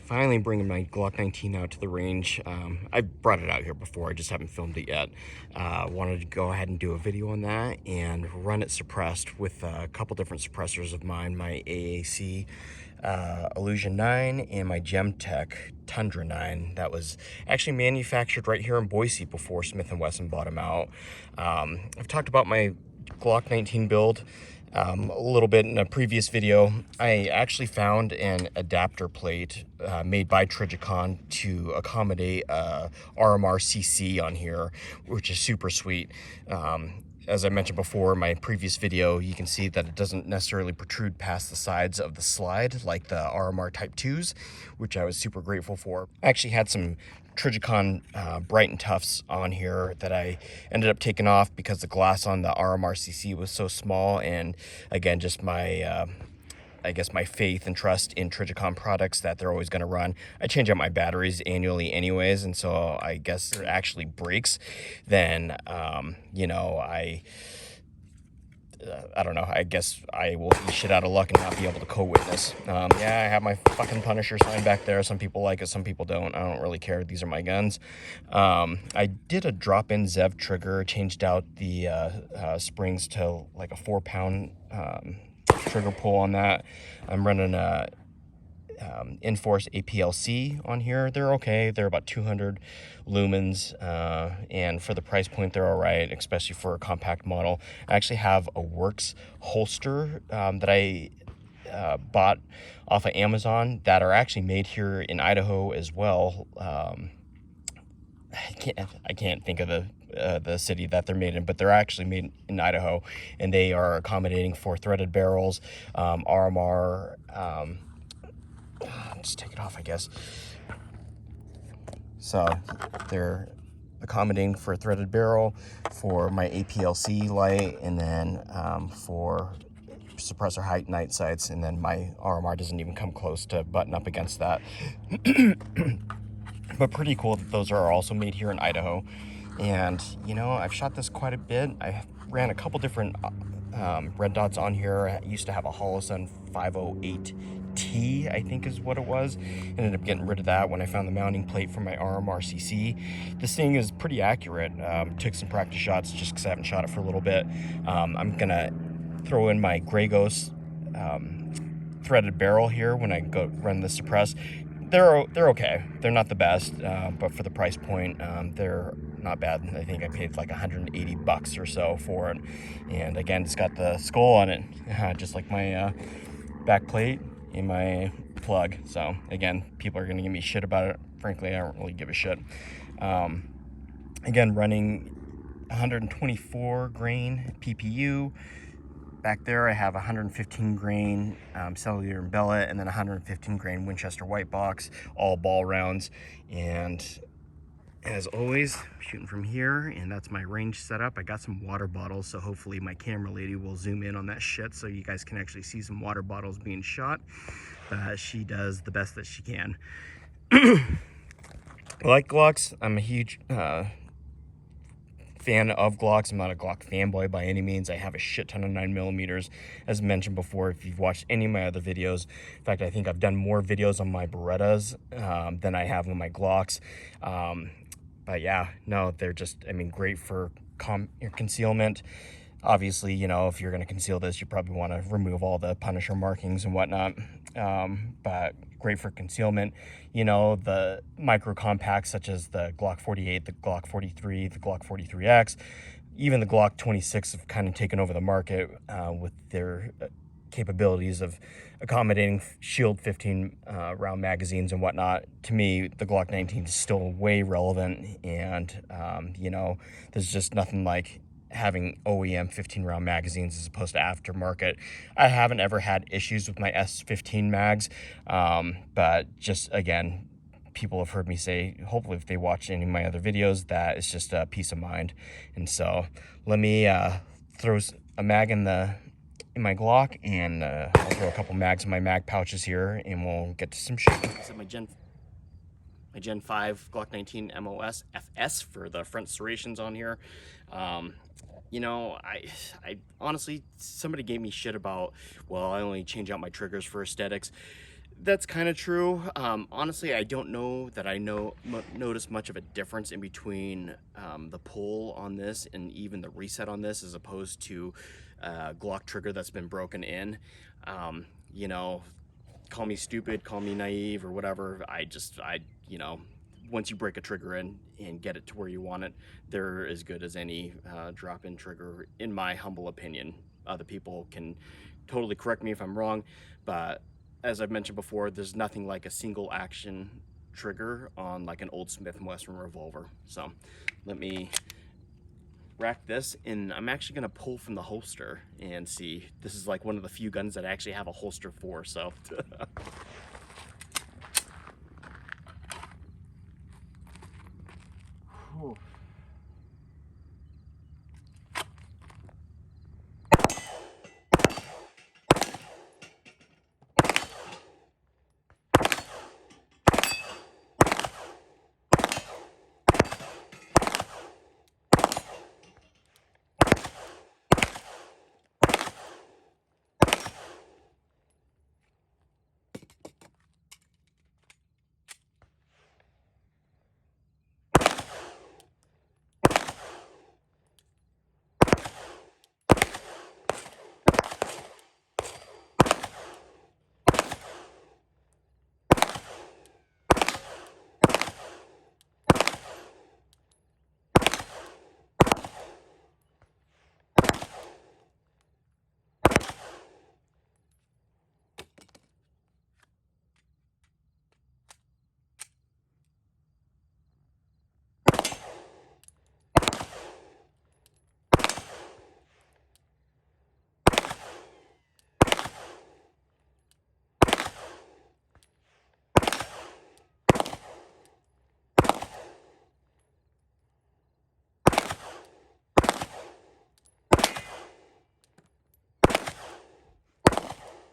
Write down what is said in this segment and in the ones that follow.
Finally bringing my Glock 19 out to the range. I brought it out here before, I just haven't filmed it yet. Wanted to go ahead and do a video on that and run it suppressed with a couple different suppressors of mine, my AAC Illusion 9 and my Gemtech Tundra 9 that was actually manufactured right here in Boise before Smith & Wesson bought them out. I've talked about my Glock 19 build a little bit in a previous video. I actually found an adapter plate made by Trigicon to accommodate RMRcc on here, which is super sweet. As I mentioned before in my previous video, you can see that it doesn't necessarily protrude past the sides of the slide like the RMR Type 2s, which I was super grateful for. I actually had some Trigicon Bright and Toughs on here that I ended up taking off because the glass on the RMRcc was so small, and again, just my I guess my faith and trust in Trigicon products that they're always going to run. I change out my batteries annually anyways, and so I guess it actually breaks, then you know, I don't know, I guess I will be shit out of luck and not be able to co-witness. Yeah, I have my fucking Punisher sign back there. Some people like it, some people don't. I don't really care. These are my guns. I did a drop-in Zev trigger, changed out the springs to like a 4-pound trigger pull on that. I'm running a Enforce APLC on here. They're okay. They're about 200 lumens, and for the price point, they're all right, especially for a compact model. I actually have a Works holster that I bought off of Amazon that are actually made here in Idaho as well. I can't think of the city that they're made in, but they're actually made in Idaho, and they are accommodating for threaded barrels, RMR. Just take it off, I guess. So they're accommodating for a threaded barrel, for my APLC light, and then for suppressor height night sights, and then my RMR doesn't even come close to button up against that. But pretty cool that those are also made here in Idaho. And you know, I've shot this quite a bit. I ran a couple different red dots on here. I used to have a Holosun 508T, I think is what it was. Ended up getting rid of that when I found the mounting plate for my RMRcc. This thing is pretty accurate. Took some practice shots just because I haven't shot it for a little bit. I'm gonna throw in my Grey Ghost threaded barrel here when I go run the suppress. They're okay. They're not the best, but for the price point, they're not bad. I think I paid like $180 or so for it. And again, it's got the skull on it, just like my back plate and my plug. So again, people are gonna give me shit about it. Frankly, I don't really give a shit. Again, running 124 grain PPU. Back there I have 115 grain cellular and bellet, and then 115 grain Winchester white box, all ball rounds. And as always, shooting from here, and that's my range setup. I got some water bottles, so hopefully my camera lady will zoom in on that shit so you guys can actually see some water bottles being shot. She does the best that she can. I like Glocks. I'm a huge fan of Glocks. I'm not a Glock fanboy by any means. I have a shit ton of 9mm, as mentioned before if you've watched any of my other videos. In fact, I think I've done more videos on my Berettas than I have on my Glocks. But yeah, no, they're just, I mean, great for concealment. Obviously, you know, if you're going to conceal this, you probably want to remove all the Punisher markings and whatnot. But great for concealment. You know, the micro compacts such as the Glock 48, the Glock 43, the Glock 43X, even the Glock 26 have kind of taken over the market with their capabilities of accommodating Shield 15 round magazines and whatnot. To me, the Glock 19 is still way relevant, and you know, there's just nothing like having OEM 15 round magazines as opposed to aftermarket. I haven't ever had issues with my S15 mags, but just again, people have heard me say, hopefully if they watch any of my other videos, that it's just a peace of mind. And so let me throw a mag in my Glock, and I'll throw a couple mags in my mag pouches here, and we'll get to some shooting. This is my Gen 5 Glock 19 MOS FS for the front serrations on here. You know, I honestly, somebody gave me shit about, well, I only change out my triggers for aesthetics. That's kind of true. Honestly, I don't know that I notice much of a difference in between the pull on this and even the reset on this, as opposed to Glock trigger that's been broken in. You know, call me stupid, call me naive, or whatever. You know, once you break a trigger in and get it to where you want it, they're as good as any drop-in trigger, in my humble opinion. Other people can totally correct me if I'm wrong, but as I've mentioned before, there's nothing like a single action trigger on like an old Smith & Wesson revolver. So let me rack this, and I'm actually gonna pull from the holster and see. This is like one of the few guns that I actually have a holster for, so.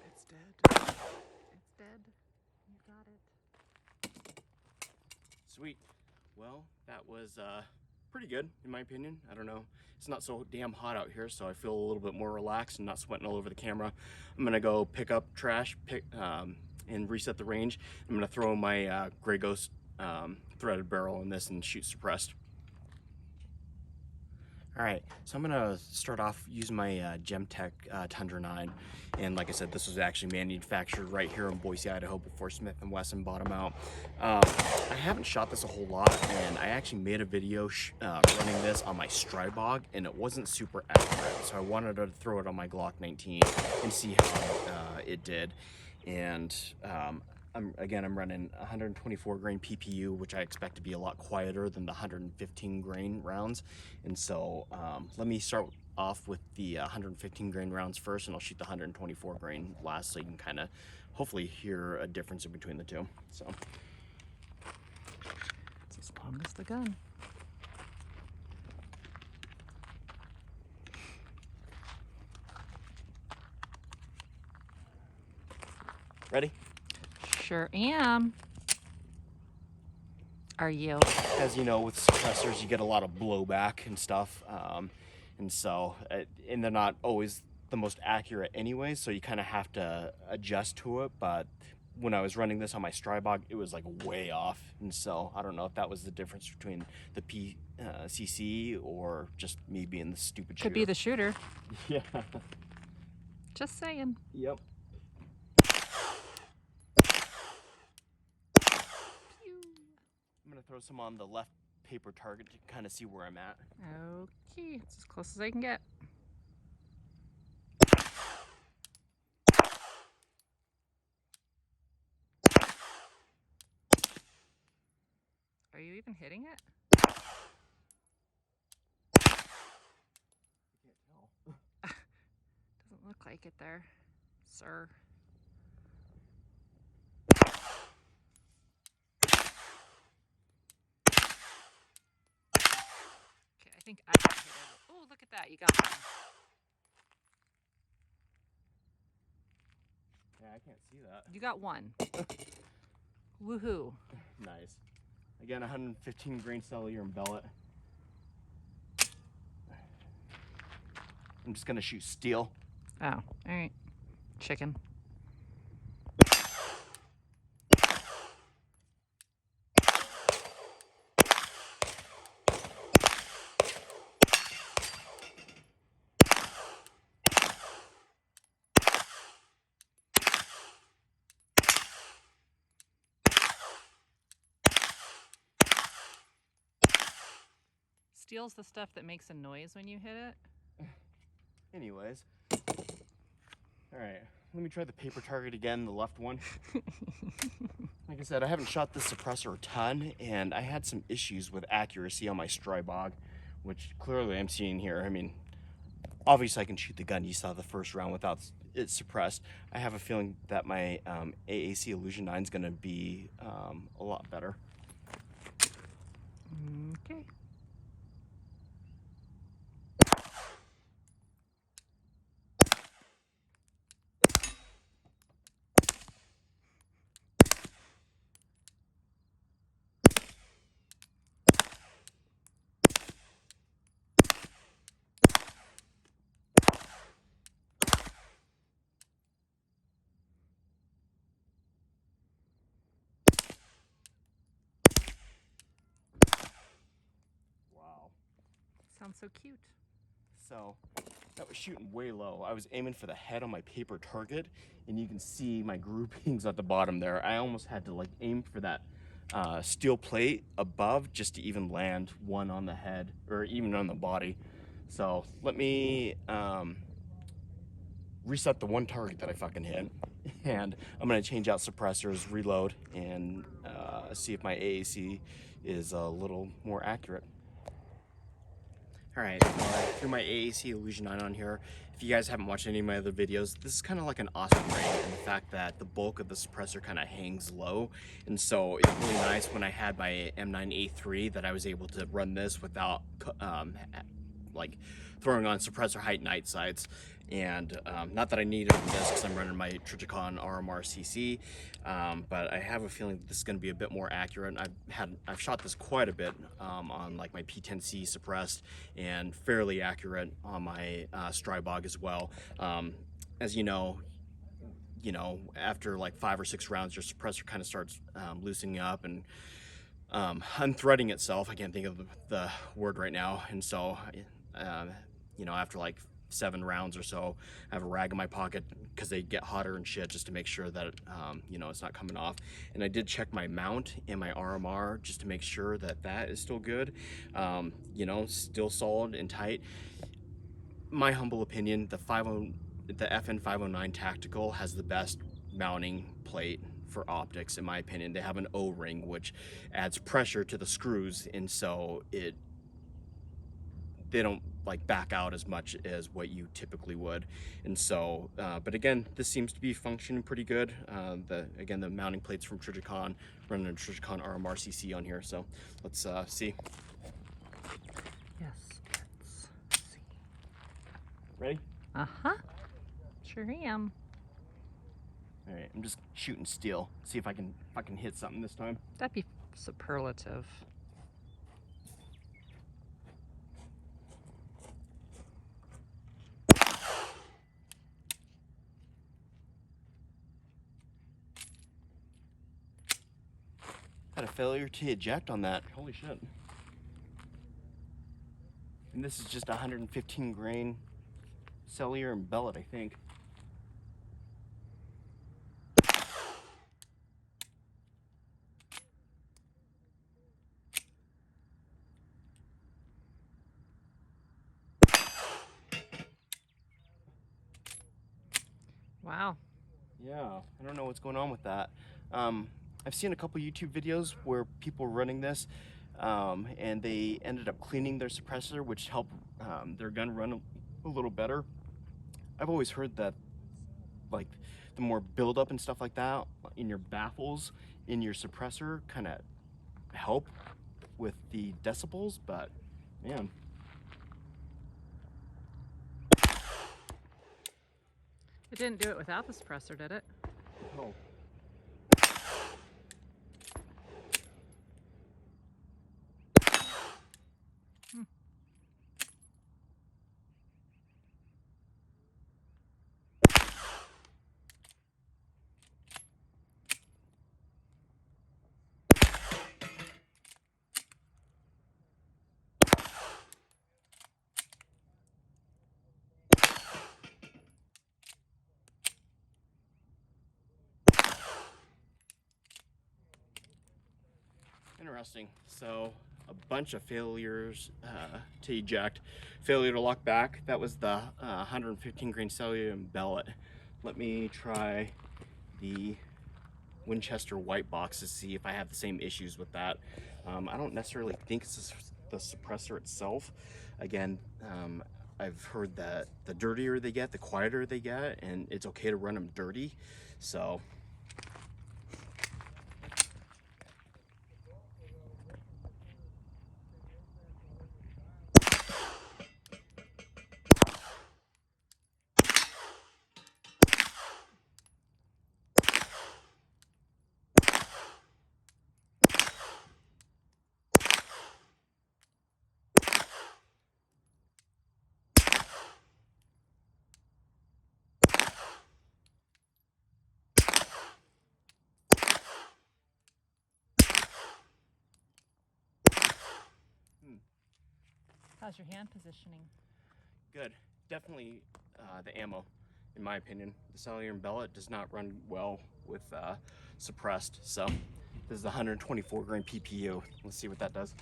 It's dead. You got it. Sweet. Well, that was pretty good in my opinion. I don't know. It's not so damn hot out here, so I feel a little bit more relaxed and not sweating all over the camera. I'm gonna go pick up trash, and reset the range. I'm gonna throw my Grey Ghost threaded barrel in this and shoot suppressed. All right, so I'm gonna start off using my Gemtech Tundra 9. And like I said, this was actually manufactured right here in Boise, Idaho before Smith & Wesson bought them out. I haven't shot this a whole lot, and I actually made a video running this on my Strybog, and it wasn't super accurate. So I wanted to throw it on my Glock 19 and see how it did. And I'm running 124 grain PPU, which I expect to be a lot quieter than the 115 grain rounds. And so let me start off with the 115 grain rounds first, and I'll shoot the 124 grain last, so you can kind of hopefully hear a difference in between the two. So It's as long as the gun. ready? Sure am. Are you? As you know, with suppressors, you get a lot of blowback and stuff. And so, and they're not always the most accurate anyway, so you kind of have to adjust to it. But when I was running this on my Strybog, it was like way off. And so I don't know if that was the difference between the CC or just me being the stupid shooter. Could be the shooter. Yeah. Just saying. Yep. I'm gonna throw some on the left paper target to kind of see where I'm at. Okay, it's as close as I can get. Are you even hitting it? I can't tell. Doesn't look like it there, sir. Okay, I think I hit it. Oh, look at that, you got one. Yeah, I can't see that. You got one. Woohoo. Nice. Again, 115 grain cellular and bellet. I'm just gonna shoot steel. Oh, all right. Chicken. steals the stuff that makes a noise when you hit it. Anyways. Alright, let me try the paper target again, the left one. Like I said, I haven't shot this suppressor a ton, and I had some issues with accuracy on my Strybog, which clearly I'm seeing here. I mean, obviously I can shoot the gun. You saw the first round without it suppressed. I have a feeling that my AAC Illusion 9 is going to be a lot better. Okay. Wow. Sounds so cute. So that was shooting way low. I was aiming for the head on my paper target, and you can see my groupings at the bottom there. I almost had to like aim for that steel plate above just to even land one on the head or even on the body. So let me reset the one target that I fucking hit, and I'm gonna change out suppressors, reload, and see if my AAC is a little more accurate. Alright, so I threw my AAC Illusion 9 on here. If you guys haven't watched any of my other videos, this is kind of like an awesome ring in the fact that the bulk of the suppressor kind of hangs low. And so it's really nice when I had my M9A3 that I was able to run this without like throwing on suppressor height night sights. And not that I need it for this because I'm running my Trijicon RMRcc, but I have a feeling that this is going to be a bit more accurate. I've shot this quite a bit on like my P10C suppressed, and fairly accurate on my Strybog as well. As you know, after like 5 or 6 rounds, your suppressor kind of starts loosening up and unthreading itself. I can't think of the word right now. And so, after like 7 rounds or so, I have a rag in my pocket because they get hotter and shit, just to make sure that it's not coming off. And I did check my mount and my RMR just to make sure that that is still good, still solid and tight. My humble opinion, the FN 509 Tactical has the best mounting plate for optics, in my opinion. They have an O-ring which adds pressure to the screws, and so they don't like back out as much as what you typically would. And so but again, this seems to be functioning pretty good. The mounting plates from Trijicon, running a Trijicon RMRcc on here, so let's see. Yes, let's see. Ready? Uh-huh. Sure am. All right, I'm just shooting steel, see if I can hit something this time. That'd be superlative. Had a failure to eject on that. Holy shit. And this is just 115 grain cellular and bellet, I think. Wow. Yeah, I don't know what's going on with that. I've seen a couple YouTube videos where people were running this, and they ended up cleaning their suppressor, which helped their gun run a little better. I've always heard that, like, the more buildup and stuff like that in your baffles, in your suppressor, kind of help with the decibels, but man. It didn't do it without the suppressor, did it? Oh. Interesting. So a bunch of failures to eject, failure to lock back. That was the 115 grain cellular and bellet. Let me try the Winchester white box to see if I have the same issues with that. I don't necessarily think it's the suppressor itself. Again, I've heard that the dirtier they get, the quieter they get, and it's okay to run them dirty. So How's your hand positioning? good. Definitely the ammo, in my opinion. The cellular and bellet does not run well with suppressed. So this is the 124 grain PPU. Let's see what that does.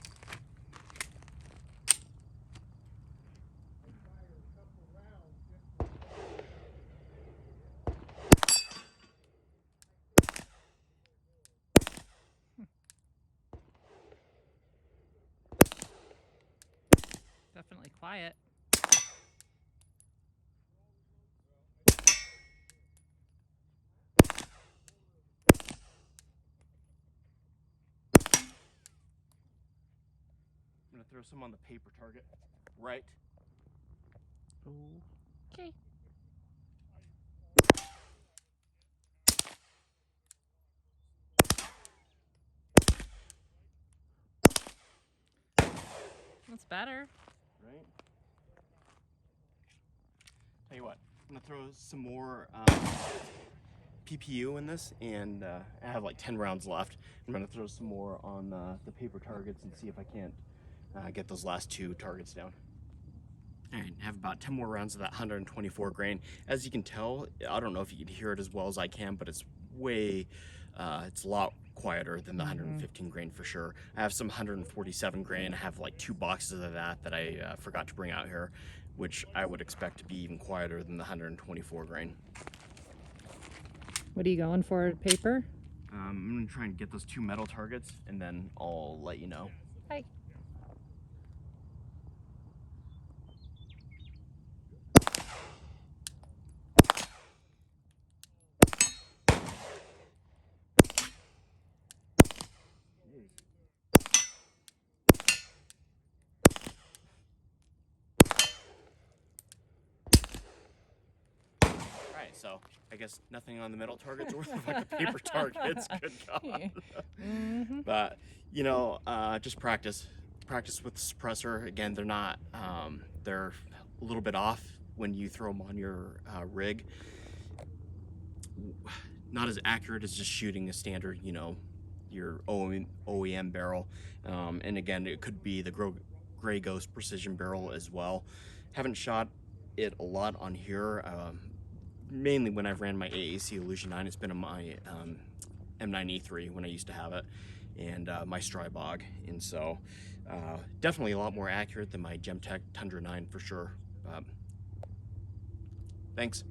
Definitely quiet. I'm gonna throw some on the paper target. Right. Okay. That's better. Right. Tell you what, I'm gonna throw some more PPU in this, and I have like 10 rounds left. I'm gonna throw some more on the paper targets and see if I can't get those last 2 targets down. All right, I have about 10 more rounds of that 124 grain. As you can tell, I don't know if you can hear it as well as I can, but it's way, it's a lot quieter than the 115 grain for sure. I have some 147 grain. I have like 2 boxes of that I forgot to bring out here, which I would expect to be even quieter than the 124 grain. What are you going for, paper? I'm gonna try and get those 2 metal targets, and then I'll let you know. Hi. Alright, so I guess nothing on the metal targets or the paper targets. Good God. But, you know, just practice. Practice with the suppressor. Again, they're not, they're a little bit off when you throw them on your rig. Not as accurate as just shooting a standard, you know, your OEM barrel. And again, it could be the Gray Ghost precision barrel as well. Haven't shot it a lot on here. Mainly when I've ran my AAC Illusion 9, it's been on my M9E3 when I used to have it, and my Strybog. And so definitely a lot more accurate than my Gemtech Tundra 9 for sure. Thanks.